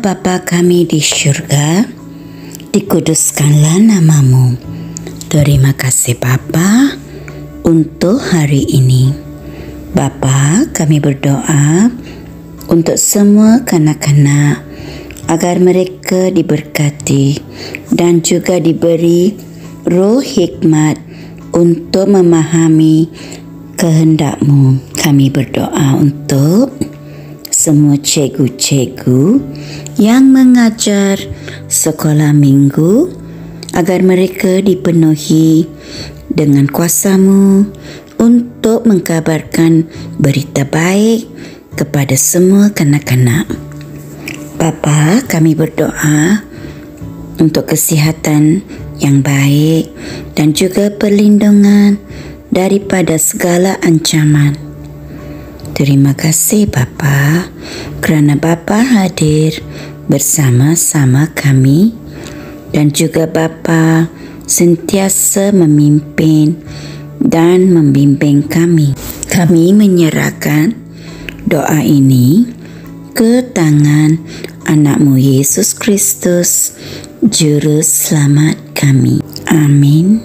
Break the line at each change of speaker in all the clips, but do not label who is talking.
Bapa kami di syurga, dikuduskanlah namamu. Terima kasih Bapa untuk hari ini. Bapa, kami berdoa untuk semua kanak-kanak agar mereka diberkati dan juga diberi roh hikmat untuk memahami kehendak-Mu. Kami berdoa untuk semua cikgu-cikgu yang mengajar sekolah minggu agar mereka dipenuhi dengan kuasa-Mu untuk mengkabarkan berita baik kepada semua kanak-kanak. Bapa, kami berdoa untuk kesihatan yang baik dan juga perlindungan daripada segala ancaman. Terima kasih Bapa kerana Bapa hadir bersama-sama kami dan juga Bapa sentiasa memimpin dan membimbing kami. Kami menyerahkan doa ini ke tangan anak-Mu Yesus Kristus, Juru Selamat kami. Amin.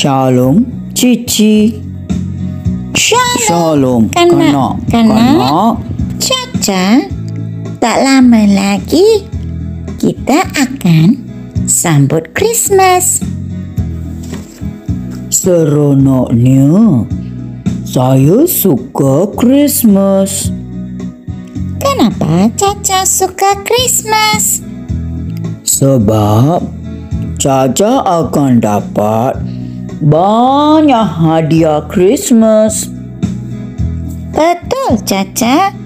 Shalom, Cici. Shalom, kanak.
Caca, tak lama lagi kita akan sambut Christmas.
Seronoknya, saya suka Christmas.
Kenapa Caca suka Christmas?
Sebab Caca akan dapat banyak hadiah Christmas.
Betul Caca,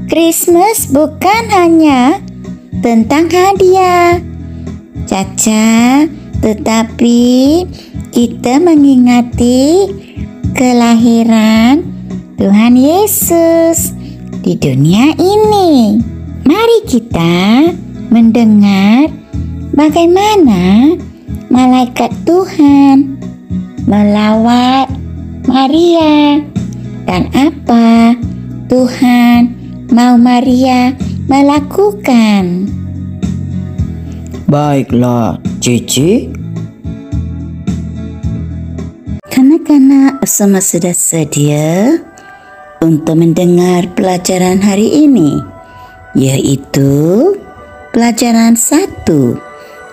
Christmas bukan hanya tentang hadiah Caca, tetapi kita mengingati kelahiran Tuhan Yesus di dunia ini. Mari kita mendengar bagaimana malaikat Tuhan melawat Maria dan apa Tuhan mau Maria melakukan.
Baiklah, Cici.
Kanak-kanak semua sudah sedia untuk mendengar pelajaran hari ini, yaitu pelajaran 1,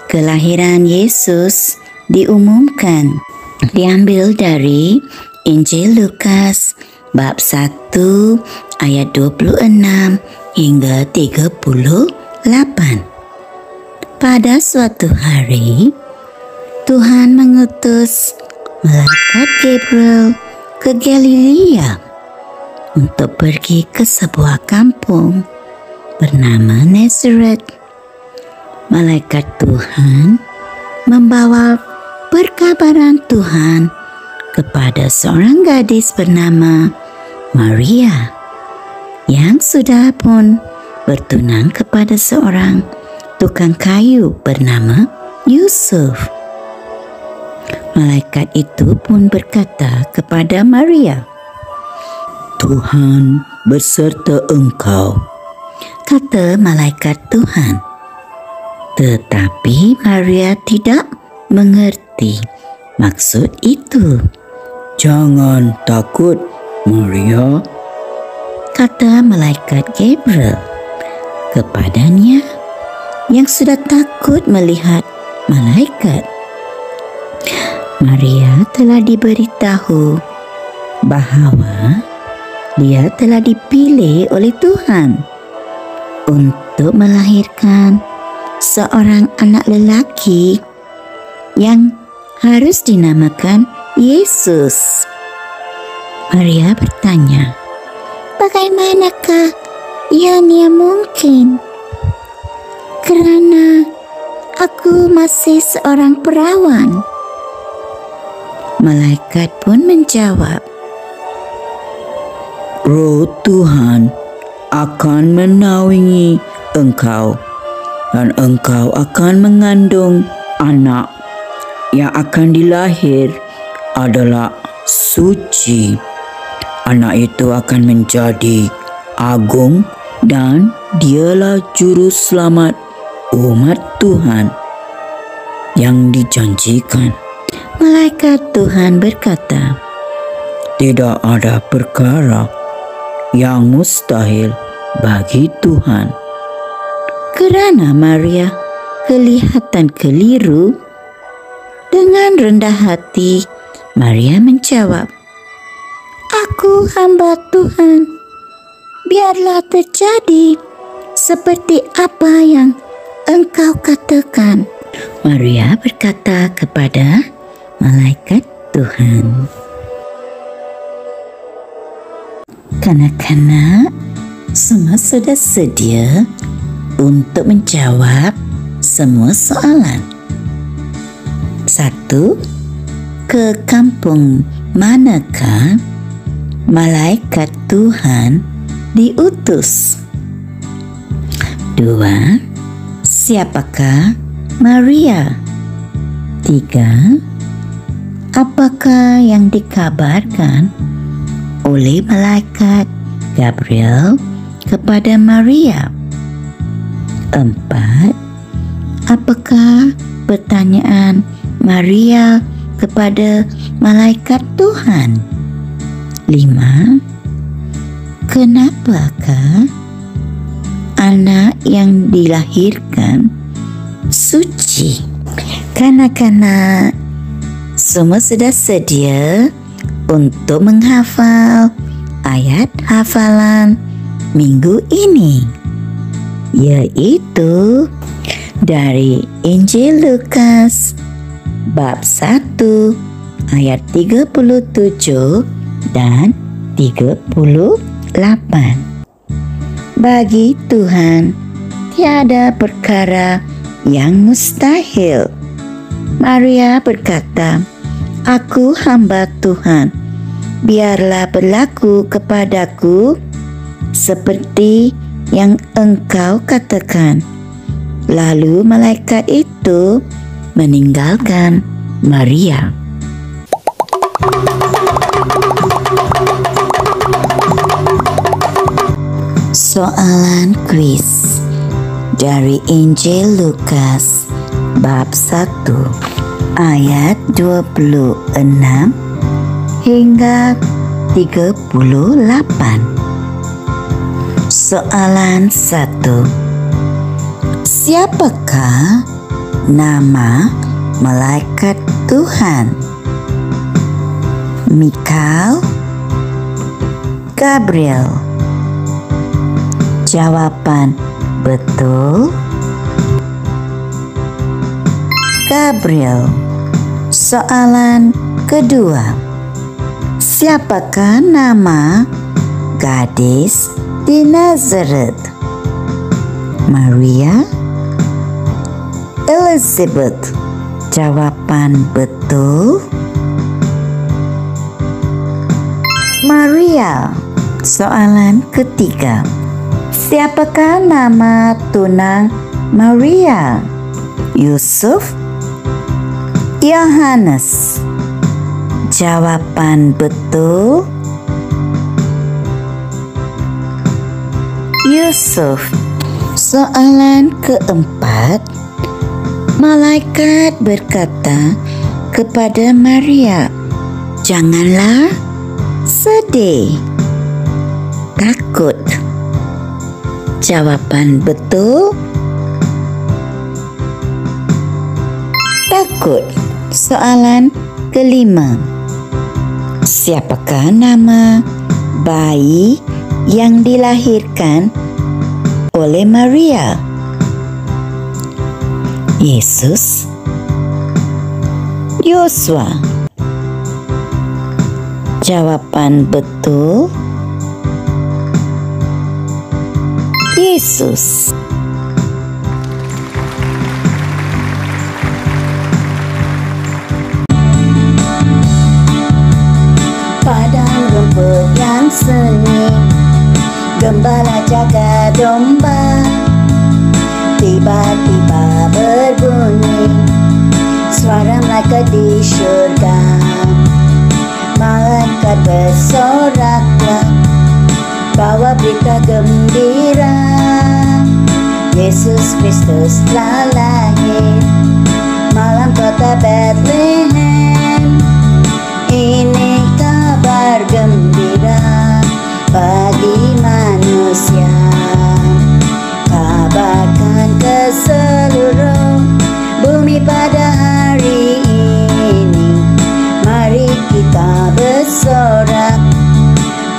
kelahiran Yesus diumumkan. Diambil dari Injil Lukas bab 1 ayat 26 hingga 38. Pada suatu hari, Tuhan mengutus malaikat Gabriel ke Galilea untuk pergi ke sebuah kampung bernama Nazaret. Malaikat Tuhan membawa perkabaran Tuhan kepada seorang gadis bernama Maria yang sudah pun bertunang kepada seorang tukang kayu bernama Yusuf. Malaikat itu pun berkata kepada Maria,
Tuhan beserta engkau.
kata malaikat Tuhan. Tetapi Maria tidak mengerti maksud itu.
Jangan takut, Maria.
Kata malaikat Gabriel kepadanya yang sudah takut melihat malaikat. Maria telah diberitahu bahawa dia telah dipilih oleh Tuhan untuk melahirkan seorang anak lelaki yang harus dinamakan Yesus. Maria bertanya, bagaimanakah ianya mungkin? Kerana aku masih seorang perawan. Malaikat pun menjawab,
Roh Tuhan akan menaungi engkau dan engkau akan mengandung anak yang akan dilahir adalah suci. Anak itu akan menjadi agung dan dialah juru selamat umat Tuhan yang dijanjikan.
Malaikat Tuhan berkata,
Tidak ada perkara yang mustahil bagi Tuhan.
Kerana Maria kelihatan keliru, dengan rendah hati Maria menjawab, Aku hamba Tuhan, biarlah terjadi seperti apa yang engkau katakan. Maria berkata kepada malaikat Tuhan. Kanak-kanak semua sudah sedia untuk menjawab semua soalan. 1. Ke kampung manakah malaikat Tuhan diutus? 2. Siapakah Maria? 3. Apakah yang dikabarkan oleh malaikat Gabriel kepada Maria? 4. Apakah pertanyaan Maria kepada malaikat Tuhan? 5. Kenapakah anak yang dilahirkan suci? Kanak-kanak semua sudah sedia untuk menghafal ayat hafalan minggu ini, yaitu dari Injil Lukas bab 1 ayat 37 dan 38. Bagi Tuhan tiada perkara yang mustahil. Maria berkata, Aku hamba Tuhan, biarlah berlaku kepadaku seperti yang engkau katakan. Lalu malaikat itu meninggalkan Maria. Soalan kuis dari Injil Lukas bab 1 ayat 26 hingga 38. Soalan 1. Siapakah nama malaikat Tuhan? Mikael, Gabriel. Jawapan betul, Gabriel. Soalan kedua. Siapakah nama gadis di Nazareth? Maria, Elizabeth. Jawapan betul, Maria. Soalan ketiga. Siapakah nama tunang Maria? Yusuf, Yohanes. Jawapan betul, Yusuf. Soalan keempat. Malaikat berkata kepada Maria, "Janganlah sedih, takut." Jawapan betul, takut. Soalan kelima. Siapakah nama bayi yang dilahirkan oleh Maria? Yesus, Yosua. Jawapan betul, Yesus. Padang rumput yang seni, gembala jaga domba. Tiba-tiba berbunyi suara malaikat di syurga. Malaikat bersoraklah, bawa berita gembira. Yesus Kristus telah lahir malam kota Bethlehem. Ini kabar gembira bagi manusia. Kabarkan ke seluruh bumi pada hari ini. Mari kita bersorak,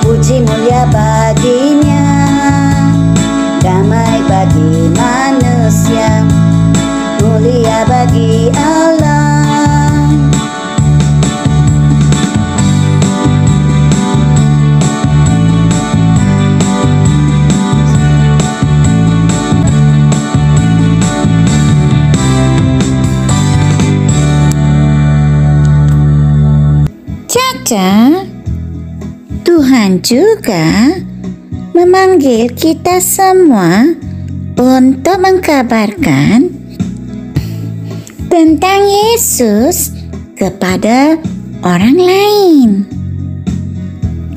puji mulia baginya. Damai bagi manusia, mulia bagi Allah. Tuhan juga memanggil kita semua untuk mengkabarkan tentang Yesus kepada orang lain.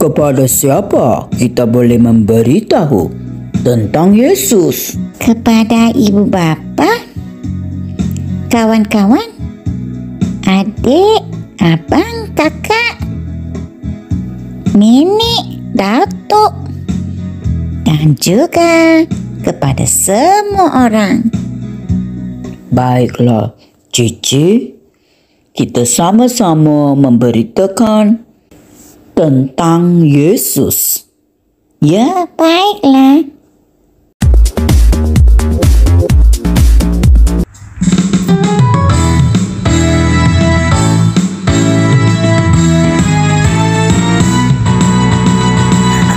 Kepada siapa kita boleh memberitahu tentang Yesus?
Kepada ibu bapa, kawan-kawan, adik, abang, kakak, nenek, datuk, dan juga kepada semua orang.
Baiklah, Cici, kita sama-sama memberitakan tentang Yesus.
Ya, baiklah.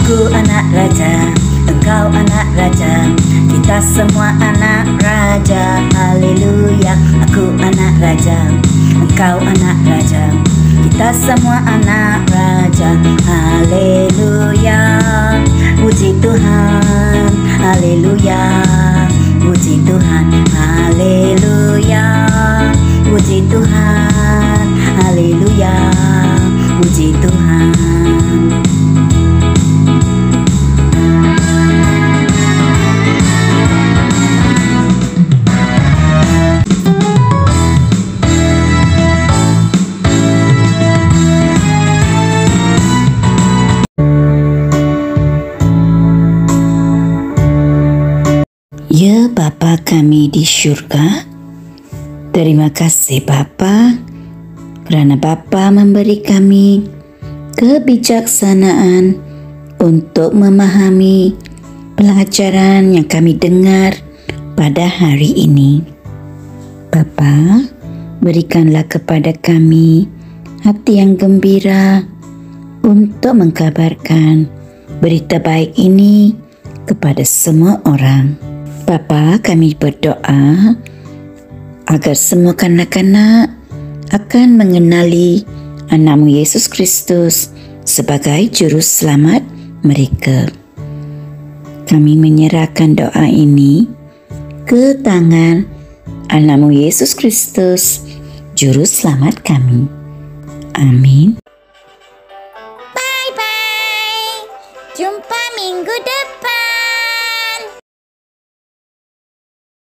Aku anak raja, engkau anak raja, kita semua anak raja. Haleluya. Aku anak raja, engkau anak raja, kita semua anak raja. Haleluya. Puji Tuhan. Haleluya. Puji Tuhan. Haleluya. Puji Tuhan. Haleluya. Puji Tuhan. Ya Bapa kami di syurga, terima kasih Bapa, kerana Bapa memberi kami kebijaksanaan untuk memahami pelajaran yang kami dengar pada hari ini. Bapa, berikanlah kepada kami hati yang gembira untuk mengkabarkan berita baik ini kepada semua orang. Bapa, kami berdoa agar semua kanak-kanak akan mengenali Anak-Mu Yesus Kristus sebagai Juru Selamat mereka. Kami menyerahkan doa ini ke tangan Anak-Mu Yesus Kristus, Juru Selamat kami. Amin.